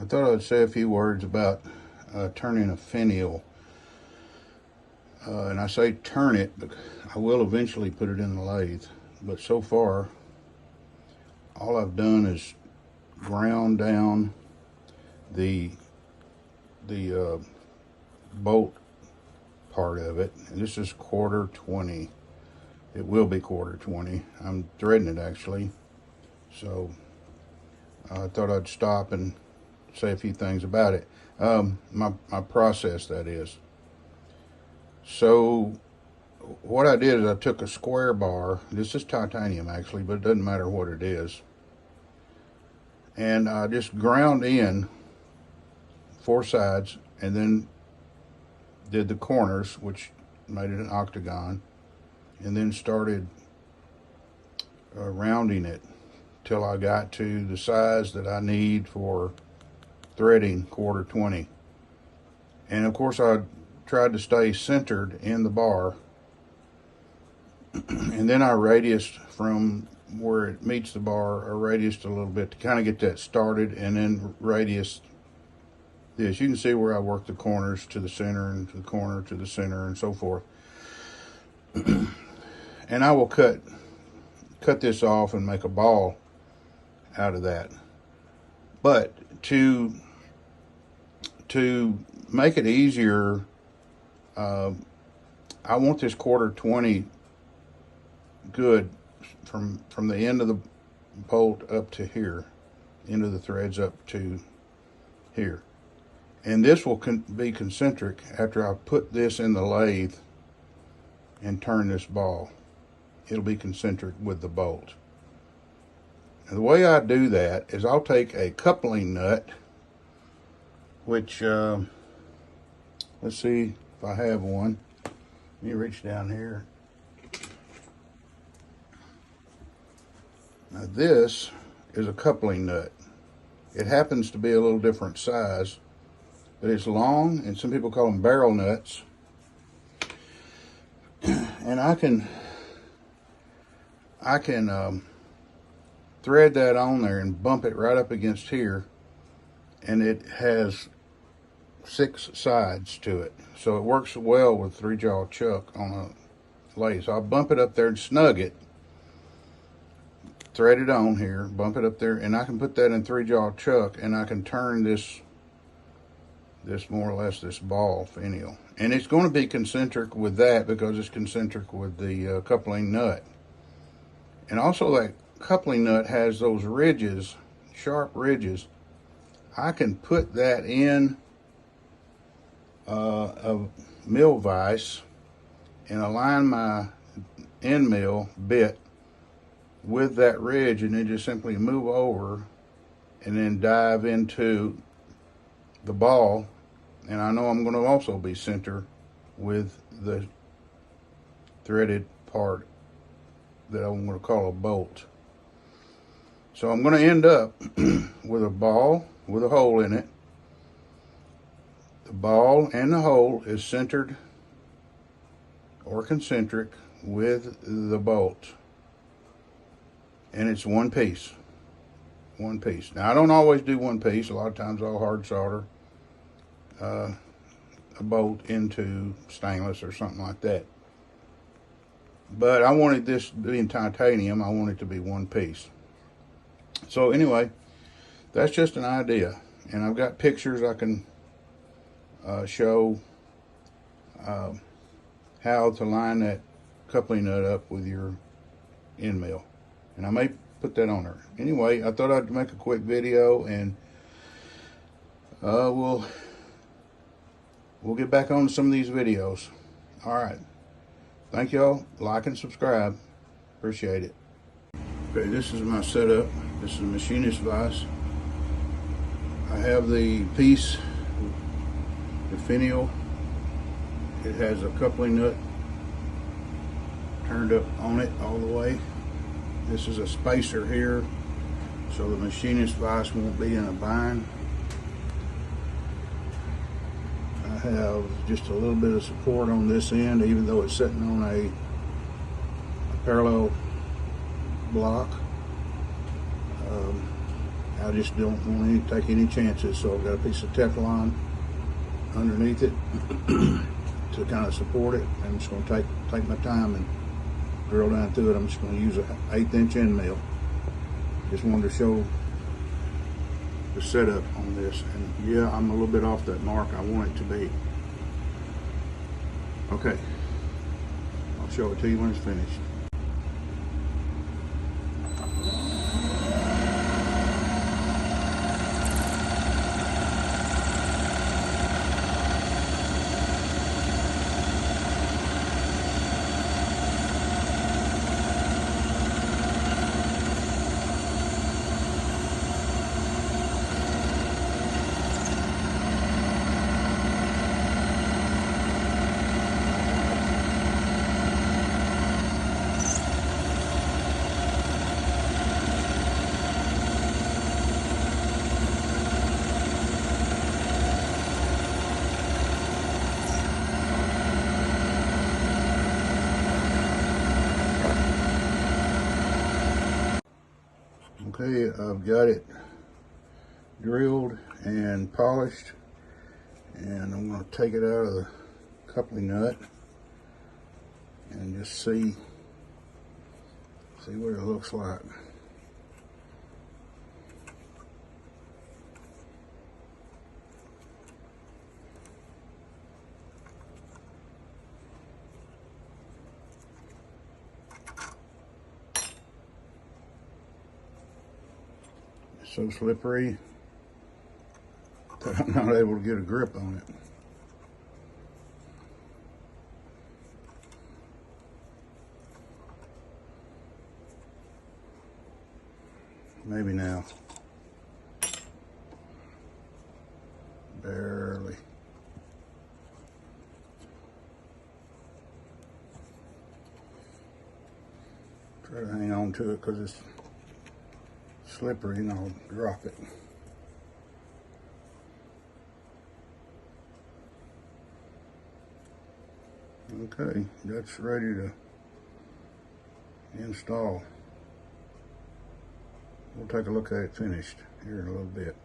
I thought I'd say a few words about turning a finial. And I say turn it, but I will eventually put it in the lathe. But so far, all I've done is ground down the bolt part of it. And this is 1/4 20. It will be 1/4 20. I'm threading it actually. So I thought I'd stop and say a few things about it. My process, that is. So what I did is I took a square bar. This is titanium actually, but it doesn't matter what it is. And I just ground in 4 sides and then did the corners, which made it an octagon, and then started rounding it till I got to the size that I need for threading 1/4 20. And of course I tried to stay centered in the bar, and then I radiused from where it meets the bar, I radiused a little bit to kind of get that started, and then radiused this. You can see where I work the corners to the center and to the corner to the center and so forth. And I will cut this off and make a ball out of that. But to make it easier, I want this 1/4 20 good from the end of the bolt up to here, end of the threads up to here. And this will be concentric after I put this in the lathe and turn this ball. It'll be concentric with the bolt. And the way I do that is I'll take a coupling nut, which, let's see if I have one. Let me reach down here. Now this is a coupling nut. It happens to be a little different size, but it's long, and some people call them barrel nuts. And I can thread that on there and bump it right up against here, and it has 6 sides to it, so it works well with 3-jaw chuck on a lathe. So I'll bump it up there and snug it, thread it on here, bump it up there, and I can put that in 3-jaw chuck, and I can turn this more or less this ball finial. And it's going to be concentric with that because it's concentric with the coupling nut. And also that coupling nut has those ridges, sharp ridges. I can put that in a mill vise and align my end mill bit with that ridge, and then just simply move over and then dive into the ball. And I know I'm going to also be center with the threaded part that I'm going to call a bolt. So I'm going to end up with a ball with a hole in it. The ball and the hole is centered or concentric with the bolt. And it's one piece. One piece. Now I don't always do one piece. A lot of times I'll hard solder a bolt into stainless or something like that. But I wanted this being titanium, I want it to be one piece. So anyway, that's just an idea. And I've got pictures I can show how to line that coupling nut up with your end mill. And I may put that on there. Anyway, I thought I'd make a quick video, and we'll get back on to some of these videos. All right. Thank y'all. Like and subscribe. Appreciate it. Okay, this is my setup. This is a machinist vise. I have the piece, the finial. It has a coupling nut turned up on it all the way. This is a spacer here, so the machinist vise won't be in a bind. I have just a little bit of support on this end, even though it's sitting on a parallel block. I just don't want to take any chances, so I've got a piece of Teflon underneath it to kind of support it. I'm just going to take my time and drill down through it. I'm just going to use an 1/8 inch end mill. Just wanted to show the setup on this, and yeah, I'm a little bit off that mark I want it to be. Okay, I'll show it to you when it's finished. Okay, I've got it drilled and polished, and I'm going to take it out of the coupling nut and just see what it looks like. It's so slippery that I'm not able to get a grip on it. Maybe now. Barely. Try to hang on to it because it's slippery and I'll drop it. Okay, that's ready to install. We'll take a look at it finished here in a little bit.